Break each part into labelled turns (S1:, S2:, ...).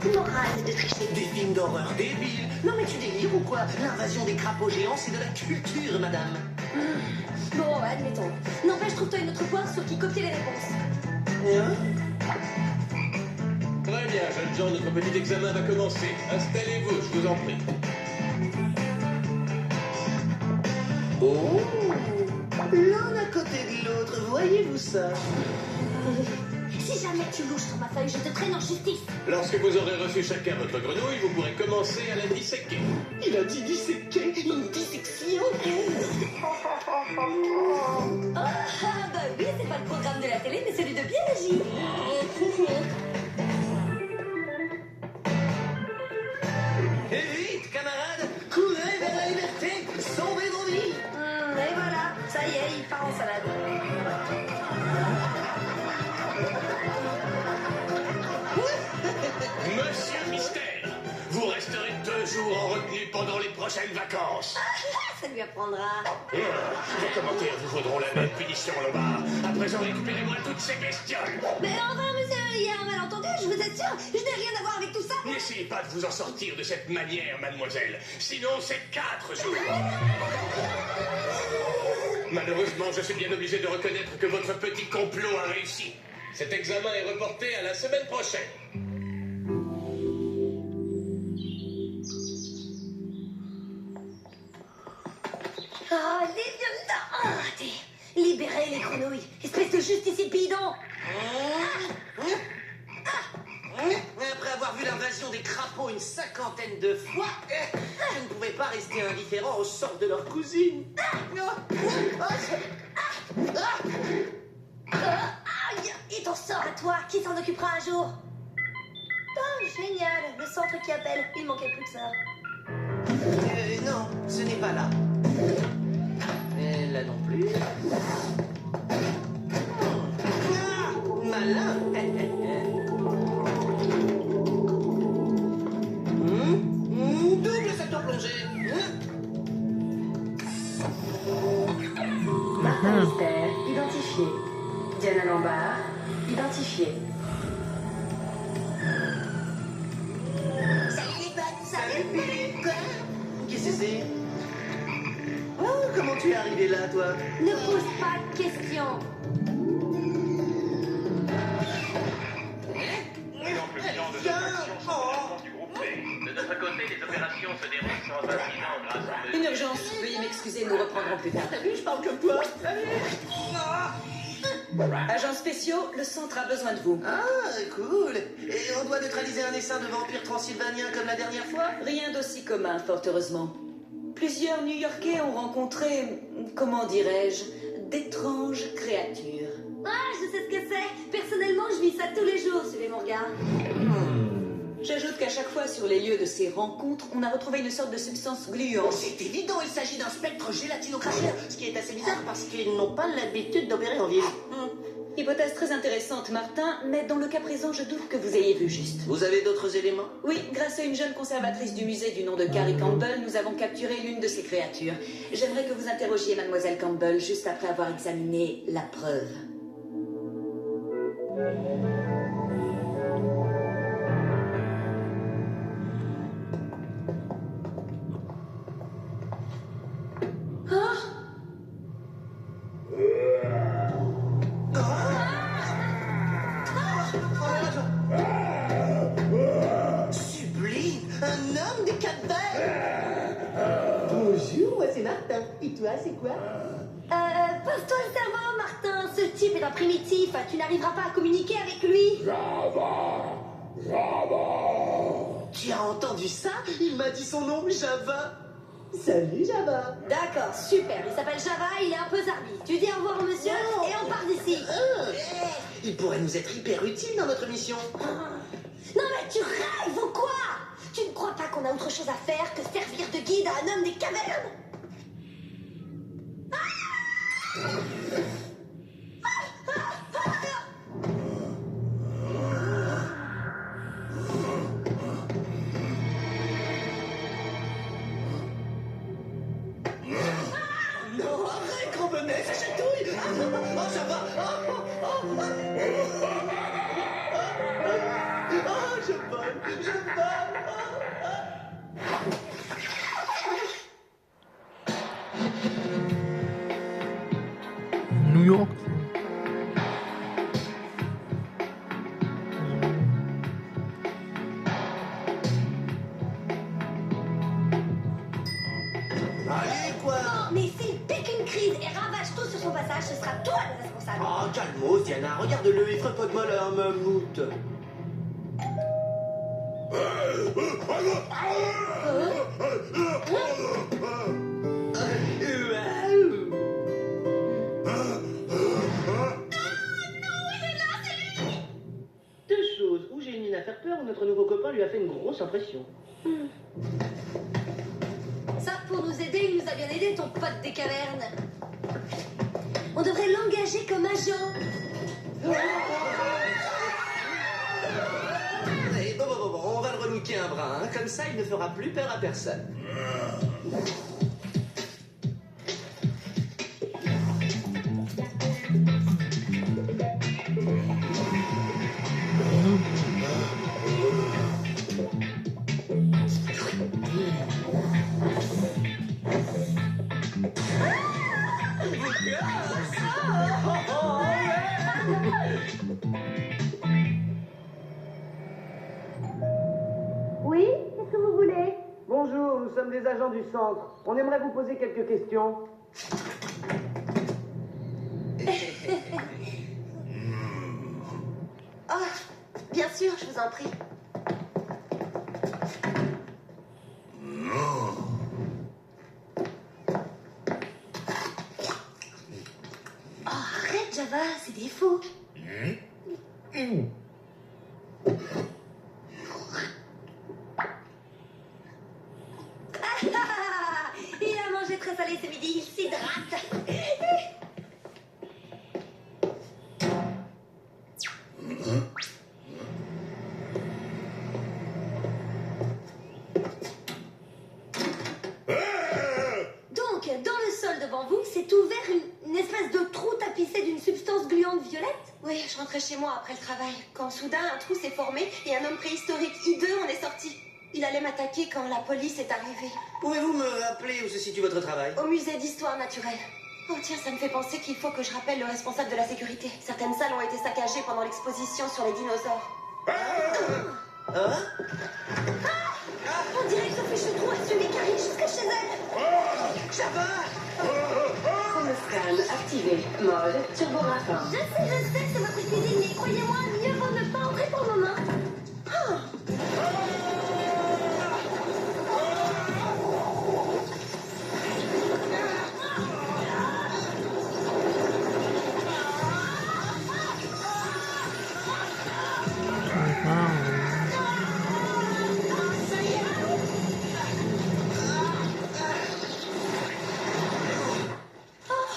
S1: morale de tricher.
S2: Des films d'horreur débiles. Non mais tu délires ou quoi? L'invasion des crapauds géants, c'est de la culture, madame.
S1: Bon, admettons. N'empêche, trouve-toi une autre poire sur qui copier les réponses.
S3: Très bien, jeunes gens, notre petit examen va commencer. Installez-vous, je vous en prie.
S2: Oh, l'un à côté de l'autre, voyez-vous ça?
S1: Si jamais tu louches sur ma feuille, je te traîne en justice.
S3: Lorsque vous aurez reçu chacun votre grenouille, vous pourrez commencer à la disséquer.
S2: Il a dit disséquer, une dissection.
S1: Ah, bah oui, c'est pas le programme de la télé, mais celui de biologie.
S2: Et vite, camarades, courez vers la liberté, sauvez vos vies.
S1: Et voilà, ça y est, il part en salade.
S3: Monsieur Mystère, vous resterez 2 jours en retenue pendant les prochaines vacances.
S1: Ça lui apprendra.
S3: Vos commentaires vous vaudront la même punition, Lombard. À présent, récupérez-moi toutes ces bestioles.
S1: Mais enfin, monsieur, il y a un malentendu, je vous assure. Je n'ai rien à voir avec tout ça.
S3: N'essayez pas de vous en sortir de cette manière, mademoiselle. Sinon, c'est 4 jours. Malheureusement, je suis bien obligé de reconnaître que votre petit complot a réussi. Cet examen est reporté à la semaine prochaine.
S1: Oh, libérez les grenouilles, espèce de justicier bidon.
S2: Après avoir vu l'invasion des crapauds une 50aine de fois, je ne pouvais pas rester indifférent au sort de leur cousine.
S1: Aïe, et ton sort à toi, qui s'en occupera un jour? Oh, génial, le centre qui appelle, il manquait plus que ça.
S2: Non, ce n'est pas là. Et là non plus. Malin. Double secteur plongé.
S1: Martin Mystère, identifié. Diana Lombard, identifié.
S2: Salut les potes. Salut Billy. Quoi? Qu'est-ce que c'est? Oh, comment tu es arrivé là, toi?
S1: Ne pose pas de questions.
S3: Donc le bilan de notre action sont au du groupe B. De notre côté, les opérations se déroulent sans incident grâce à...
S4: Une urgence, veuillez m'excuser, nous reprendrons plus tard.
S2: T'as vu, je parle comme toi.
S4: Agents spéciaux, le centre a besoin de vous.
S2: Ah, cool. Et on doit neutraliser un essaim de vampires transylvaniens comme la dernière fois?
S4: Rien d'aussi commun, fort heureusement. Plusieurs New-Yorkais ont rencontré, comment dirais-je, d'étranges créatures.
S1: Ah, je sais ce que c'est. Personnellement, je vis ça tous les jours, suivez mon regard.
S4: J'ajoute qu'à chaque fois sur les lieux de ces rencontres, on a retrouvé une sorte de substance gluante.
S2: C'est évident, il s'agit d'un spectre gélatino-cracheur, ce qui est assez bizarre parce qu'ils n'ont pas l'habitude d'opérer en ville.
S4: Hypothèse très intéressante, Martin, mais dans le cas présent, je doute que vous ayez vu juste.
S2: Vous avez d'autres éléments?
S4: Oui, grâce à une jeune conservatrice du musée du nom de Carrie Campbell, nous avons capturé l'une de ces créatures. J'aimerais que vous interrogiez mademoiselle Campbell juste après avoir examiné la preuve.
S2: Sublime, un homme des cadavres. Bonjour, moi c'est Martin. Et toi, c'est quoi?
S1: Pose-toi le cerveau, Martin. Ce type est un primitif. Tu n'arriveras pas à communiquer avec lui.
S2: Tu as entendu ça? Il m'a dit son nom, Java. Salut, Java.
S1: D'accord, super. Il s'appelle Java, il est un peu zarbi. Tu dis au revoir au monsieur et on part d'ici.
S2: Il pourrait nous être hyper utile dans notre mission.
S1: Non mais tu rêves ou quoi? Tu ne crois pas qu'on a autre chose à faire que servir de guide à un homme des cavernes?
S2: Non, arrête, gros bonnet, ça chatouille. Oh, Java. Oh, je vole.
S5: York.
S2: Allez, quoi.
S1: Oh, mais s'il pique une crise et ravage tout sur son passage, ce sera toi le responsable.
S2: Oh, calmos, Diana, regarde-le, il ferait pas de mal à un mammouth.
S6: Deux choses. Ou j'ai une mine à faire peur, ou notre nouveau copain lui a fait une grosse impression.
S1: Ça, pour nous aider, il nous a bien aidé, ton pote des cavernes. On devrait l'engager comme agent.
S2: Allez, bon, on va le relooker un brin, hein. Comme ça il ne fera plus peur à personne.
S1: Oui, qu'est-ce que vous voulez?
S6: Bonjour, nous sommes des agents du centre. On aimerait vous poser quelques questions.
S1: Ah, bien sûr, je vous en prie. Oh, arrête, Java, c'est des faux. Il a mangé très salé ce midi, il s'hydrate. Donc, dans le sol devant vous, s'est ouvert une espèce de trou tapissé d'une substance gluante violette. Oui, je rentrais chez moi après le travail, quand soudain un trou s'est formé et un homme préhistorique hideux en est sorti. Il allait m'attaquer quand la police est arrivée.
S2: Pouvez-vous me rappeler où se situe votre travail?
S1: Au musée d'histoire naturelle. Oh tiens, ça me fait penser qu'il faut que je rappelle le responsable de la sécurité. Certaines salles ont été saccagées pendant l'exposition sur les dinosaures.
S2: Hein?
S1: On dirait que Sophie Choutrou a suivi Carrie jusqu'à chez elle.
S2: Java!
S4: Chromoscan activé. Mode turboraphin.
S1: Je sais, c'est votre cuisine, mais croyez-moi, mieux vaut ne pas entrer pour le moment.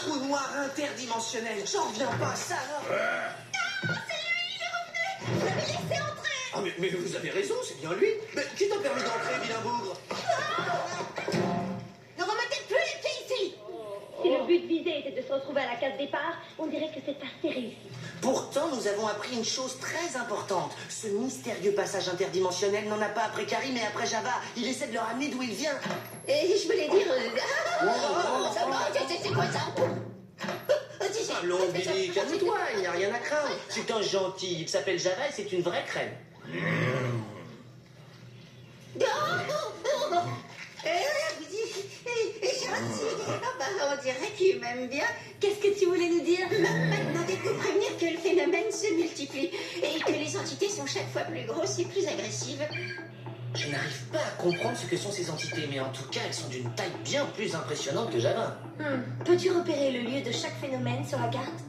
S2: Trou noir interdimensionnel, j'en reviens pas, ça alors.
S1: Vous l'avez laissé entrer.
S2: Ah mais vous avez raison, c'est bien lui. Mais qui t'a permis d'entrer, vilain bougre?
S1: Ne remettez plus les pieds ici.
S7: Si le but visé était de se retrouver à la case départ, on dirait que c'est assez réussi.
S2: Pourtant, nous avons appris une chose très importante. Ce mystérieux passage interdimensionnel n'en a pas après Carrie, mais après Java. Il essaie de le ramener d'où il vient.
S1: Et je voulais dire... ça va, c'est quoi ça?
S2: Allons, Billy, calme-toi, il n'y a rien à craindre. C'est un gentil, il s'appelle Java et c'est une vraie crème.
S1: On dirait qu'il m'aime bien. Qu'est-ce que tu voulais nous dire?
S8: Maintenant, vous prévenir que le phénomène se multiplie et que les entités sont chaque fois plus grosses et plus agressives.
S2: Je n'arrive pas à comprendre ce que sont ces entités, mais en tout cas, elles sont d'une taille bien plus impressionnante que Java.
S1: Peux-tu repérer le lieu de chaque phénomène sur la carte?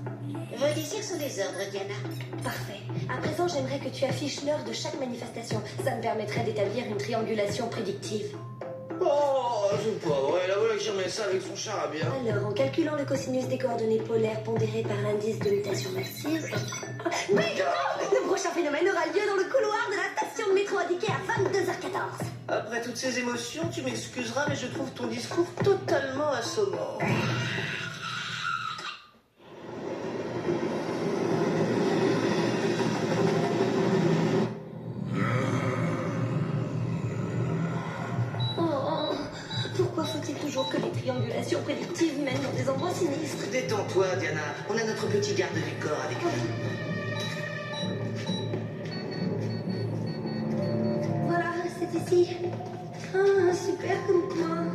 S8: Vos désirs sont des ordres, Diana.
S1: Parfait. À présent, j'aimerais que tu affiches l'heure de chaque manifestation. Ça me permettrait d'établir une triangulation prédictive.
S2: Oh, c'est pas vrai, la voilà qui remet ça avec son charabia.
S1: Alors, en calculant le cosinus des coordonnées polaires pondérées par l'indice de mutation massive... Mais le prochain phénomène aura lieu dans le couloir de la station de métro indiquée à 22h14.
S2: Après toutes ces émotions, tu m'excuseras, mais je trouve ton discours totalement assommant.
S1: Pourquoi faut-il toujours que les triangulations prédictives mènent dans des endroits sinistres?
S2: Détends-toi, Diana. On a notre petit garde du corps avec nous.
S1: Voilà, c'est ici. Ah, super comme coin.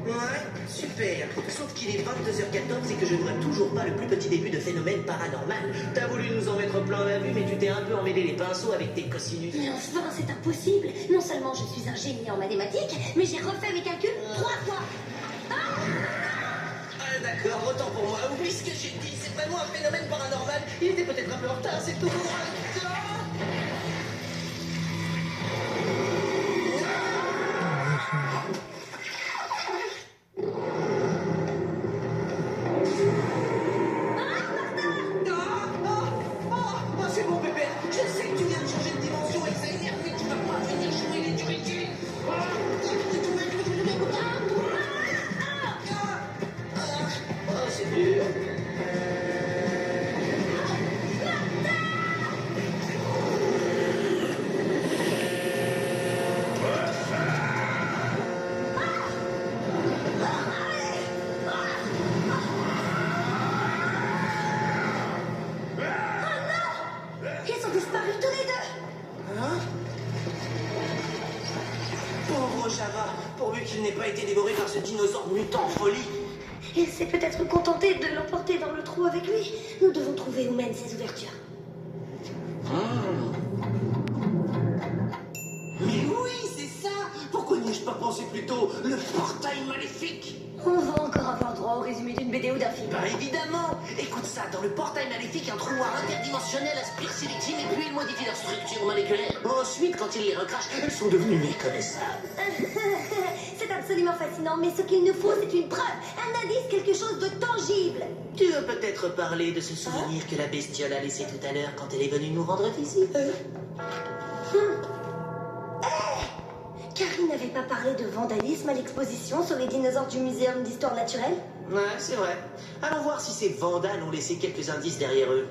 S2: Ouais, super. Sauf qu'il est 22h14 et que je vois toujours pas le plus petit début de phénomène paranormal. T'as voulu nous en mettre plein la vue, mais tu t'es un peu emmêlé les pinceaux avec tes cosinus.
S1: Mais enfin, c'est impossible. Non seulement je suis un génie en mathématiques, mais j'ai refait mes calculs 3 fois.
S2: Ah, d'accord, autant pour moi. Oublie ce que j'ai dit, c'est vraiment un phénomène paranormal. Il était peut-être un peu en retard, c'est tout. C'est bon, bébé. Je sais que tu viens de changer de dimension et que ça énerve, mais tu vas pas venir jouer les durités. Oh, c'est dur.
S1: Ils sont disparus tous les deux.
S2: Hein? Pauvre Java, pourvu qu'il n'ait pas été dévoré par ce dinosaure mutant en folie.
S1: Il s'est peut-être contenté de l'emporter dans le trou avec lui. Nous devons trouver où mènent ces ouvertures.
S2: Mais oui, c'est ça. Pourquoi n'y ai-je pas pensé plus tôt? Le portail maléfique.
S1: On va encore avoir droit au résumé d'une BD ou d'un film.
S2: Bah évidemment. Écoute ça, dans le portail maléfique, un trou noir interdimensionnel aspire ces victimes et puis il modifie leur structure moléculaire. Ensuite, quand il les recrache, elles sont devenues méconnaissables.
S1: C'est absolument fascinant, mais ce qu'il nous faut, c'est une preuve, un indice, quelque chose de tangible.
S2: Tu veux peut-être parler de ce souvenir que la bestiole a laissé tout à l'heure quand elle est venue nous rendre visite?
S1: Carrie n'avait pas parlé de vandalisme à l'exposition sur les dinosaures du Muséum d'Histoire Naturelle?
S2: Ouais, c'est vrai. Allons voir si ces vandales ont laissé quelques indices derrière eux.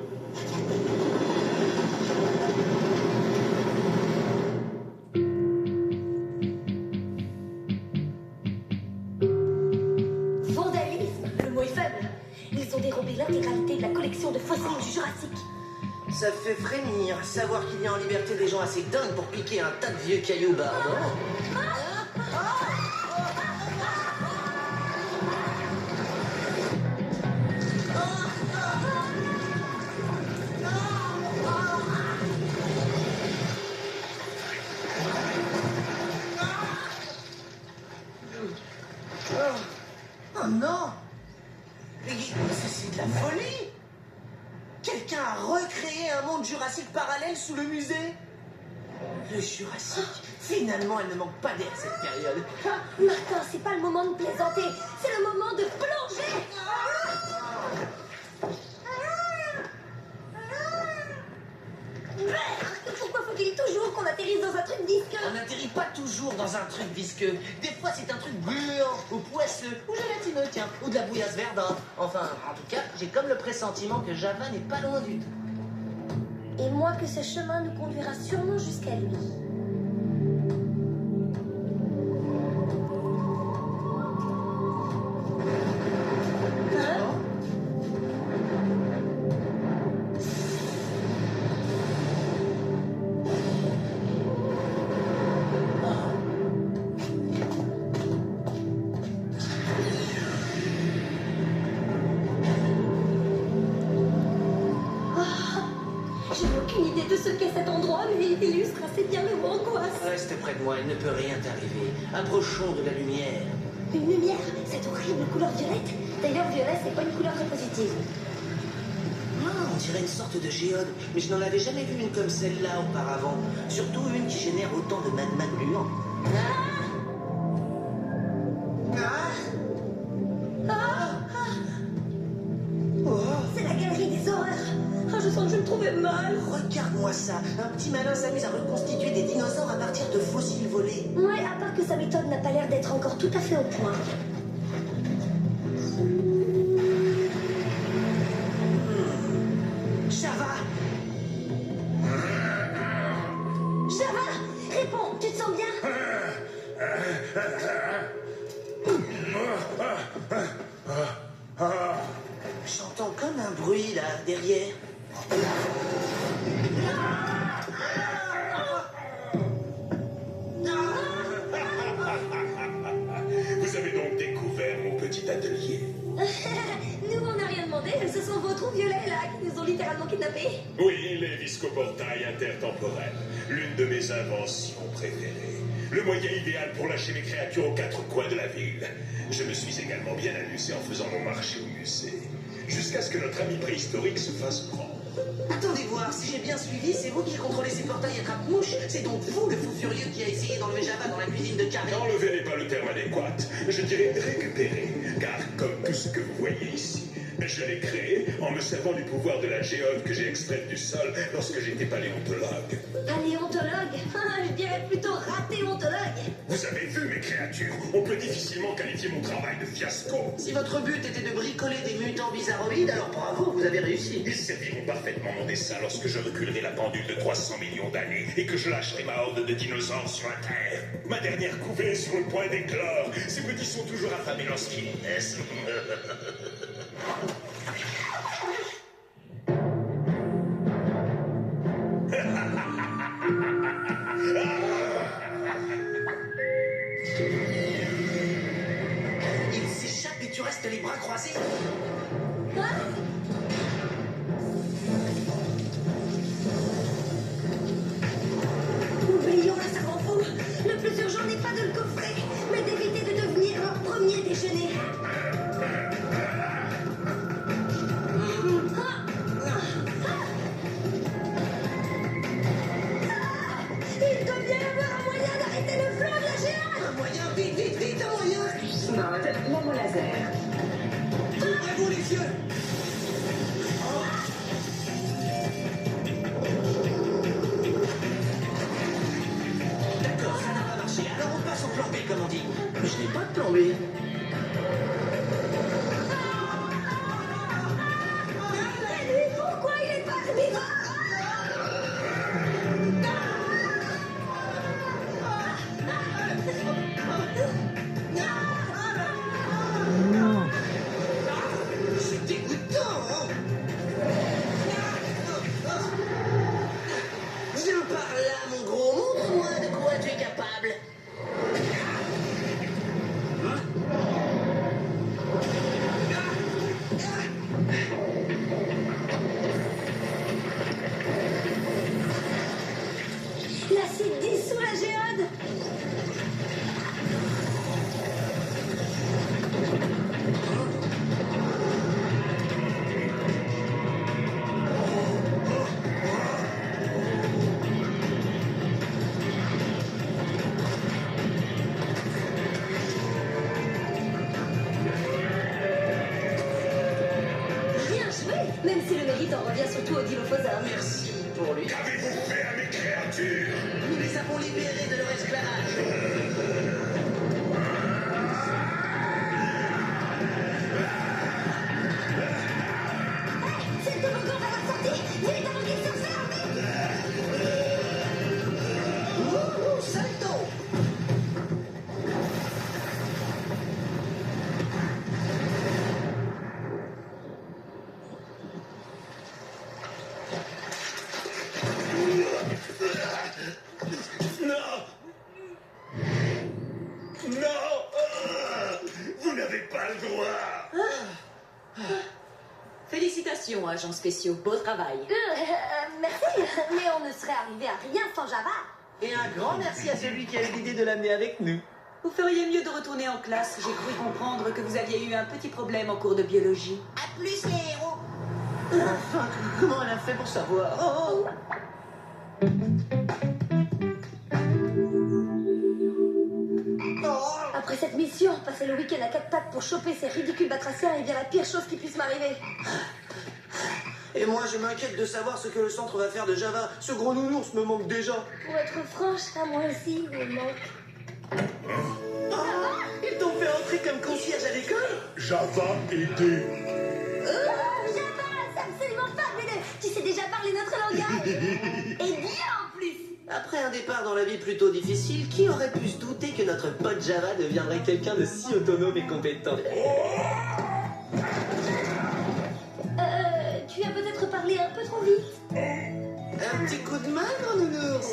S1: Vandalisme, le mot est faible. Ils ont dérobé l'intégralité de la collection de fossiles du Jurassique.
S2: Ça fait frémir, savoir qu'il y a en liberté des gens assez dingues pour piquer un tas de vieux cailloux barbants. Oh non! Mais c'est de la folie! Quelqu'un a recréé un monde jurassique parallèle sous le musée? Le Jurassique. Finalement, elle ne manque pas d'air cette période.
S1: Ah, Martin, c'est pas le moment de plaisanter, c'est le moment de plonger. Pourquoi faut-il toujours qu'on atterrisse dans un truc visqueux?
S2: On n'atterrit pas toujours dans un truc visqueux. Des fois, c'est un truc gluant, ou poisseux, ou gélatineux, tiens, ou de la bouillasse verdante. Enfin, en tout cas, j'ai comme le pressentiment que Java n'est pas loin du tout.
S1: Et moi que ce chemin nous conduira sûrement jusqu'à lui. J'ai aucune idée de ce qu'est cet endroit, mais il illustre assez bien mes angoisses.
S2: Reste près de moi, il ne peut rien t'arriver. Approchons de la lumière.
S1: Une lumière, cette horrible couleur violette. D'ailleurs, violet, c'est pas une couleur très positive.
S2: Ah, on dirait une sorte de géode, mais je n'en avais jamais vu une comme celle-là auparavant. Surtout une qui génère autant de magma gluant.
S1: C'est la galerie des horreurs. Ah, je sens que je me trouvais mal.
S2: Regarde-moi ça. Un petit malin s'amuse à reconstituer des dinosaures à partir de fossiles volés.
S1: Ouais, à part que sa méthode n'a pas l'air d'être encore tout à fait au point.
S2: Java!
S1: Java, réponds, tu te sens bien?
S2: J'entends comme un bruit là, derrière.
S3: Vous avez donc découvert mon petit atelier.
S1: Nous, on n'a rien demandé. Ce sont vos trous violets, là, qui nous ont littéralement kidnappés.
S3: Oui, les viscoportails intertemporels. L'une de mes inventions préférées. Le moyen idéal pour lâcher mes créatures aux quatre coins de la ville. Je me suis également bien amusé en faisant mon marché au musée. Jusqu'à ce que notre ami préhistorique se fasse prendre.
S2: Attendez voir, si j'ai bien suivi, c'est vous qui contrôlez ces portails attrape-mouches. C'est donc vous, le fou furieux, qui a essayé d'enlever Java dans la cuisine de Carré.
S3: Enlever n'est pas le terme adéquat. Je dirais récupérer. Car comme tout ce que vous voyez ici, je l'ai créé en me servant du pouvoir de la géode que j'ai extraite du sol lorsque j'étais paléontologue.
S1: Paléontologue? Je dirais plutôt ratéontologue.
S3: Vous avez vu mes créatures? On peut difficilement qualifier mon travail de fiasco.
S2: Si votre but était de bricoler des mutants bizarroïdes, alors bravo, vous avez réussi.
S3: Ils serviront parfaitement mon dessin lorsque je reculerai la pendule de 300 millions d'années et que je lâcherai ma horde de dinosaures sur la Terre. Ma dernière couvée est sur le point d'éclore. Ces petits sont toujours affamés lorsqu'ils naissent.
S2: Il s'échappe et tu restes les bras croisés.
S1: Oublions le savant fou. Le plus urgent n'est pas de le coffrer, mais d'éviter de devenir leur premier déjeuner. Il doit bien y avoir un moyen d'arrêter le flanc de la géante.
S2: Un moyen, vite, vite, vite, un moyen.
S4: Mode lamo laser.
S2: Ouvrez-vous les yeux. D'accord, ça n'a pas marché. Alors on passe au plan B, comme on dit. Je n'ai pas de plan B.
S1: Et lui, pourquoi il est pas herbivore?
S2: C'est dégoûtant, hein. Viens par là, mon gros. Montre-moi de quoi tu es capable.
S1: L'acide dissout la géode. Bien joué, même si le mérite en revient surtout au dilophosaure.
S2: Merci pour lui.
S3: Qu'avez-vous fait à mes créatures?
S2: Nous les avons libérés de leur esclavage.
S1: C'est le toboggan vers la sortie. Vite avant qu'il se referme, vite.
S2: Salto.
S3: Non! Non! Vous n'avez pas le droit!
S4: Félicitations, agents spéciaux. Beau travail.
S1: Merci, mais on ne serait arrivé à rien sans Java.
S2: Et un grand merci à celui qui a eu l'idée de l'amener avec nous.
S4: Vous feriez mieux de retourner en classe. J'ai cru comprendre que vous aviez eu un petit problème en cours de biologie.
S8: À plus les héros.
S2: Enfin, comment elle a fait pour savoir? Oh, oh.
S1: Après cette mission, passer le week-end à quatre pattes pour choper ces ridicules batraciens est bien la pire chose qui puisse m'arriver.
S2: Et moi, je m'inquiète de savoir ce que le centre va faire de Java. Ce gros nounours me manque déjà.
S1: Pour être franche, à moi aussi, il me manque.
S2: Ils t'ont fait entrer comme concierge à l'école?
S3: Java aidé.
S1: Java, c'est absolument fabuleux. Tu sais déjà parler notre langage. Et bien en plus.
S2: Après un départ dans la vie plutôt difficile, qui aurait pu se douter que notre pote Java deviendrait quelqu'un de si autonome et compétent?
S1: Tu as peut-être parlé un peu trop vite.
S2: Un petit coup de main, grand nounours?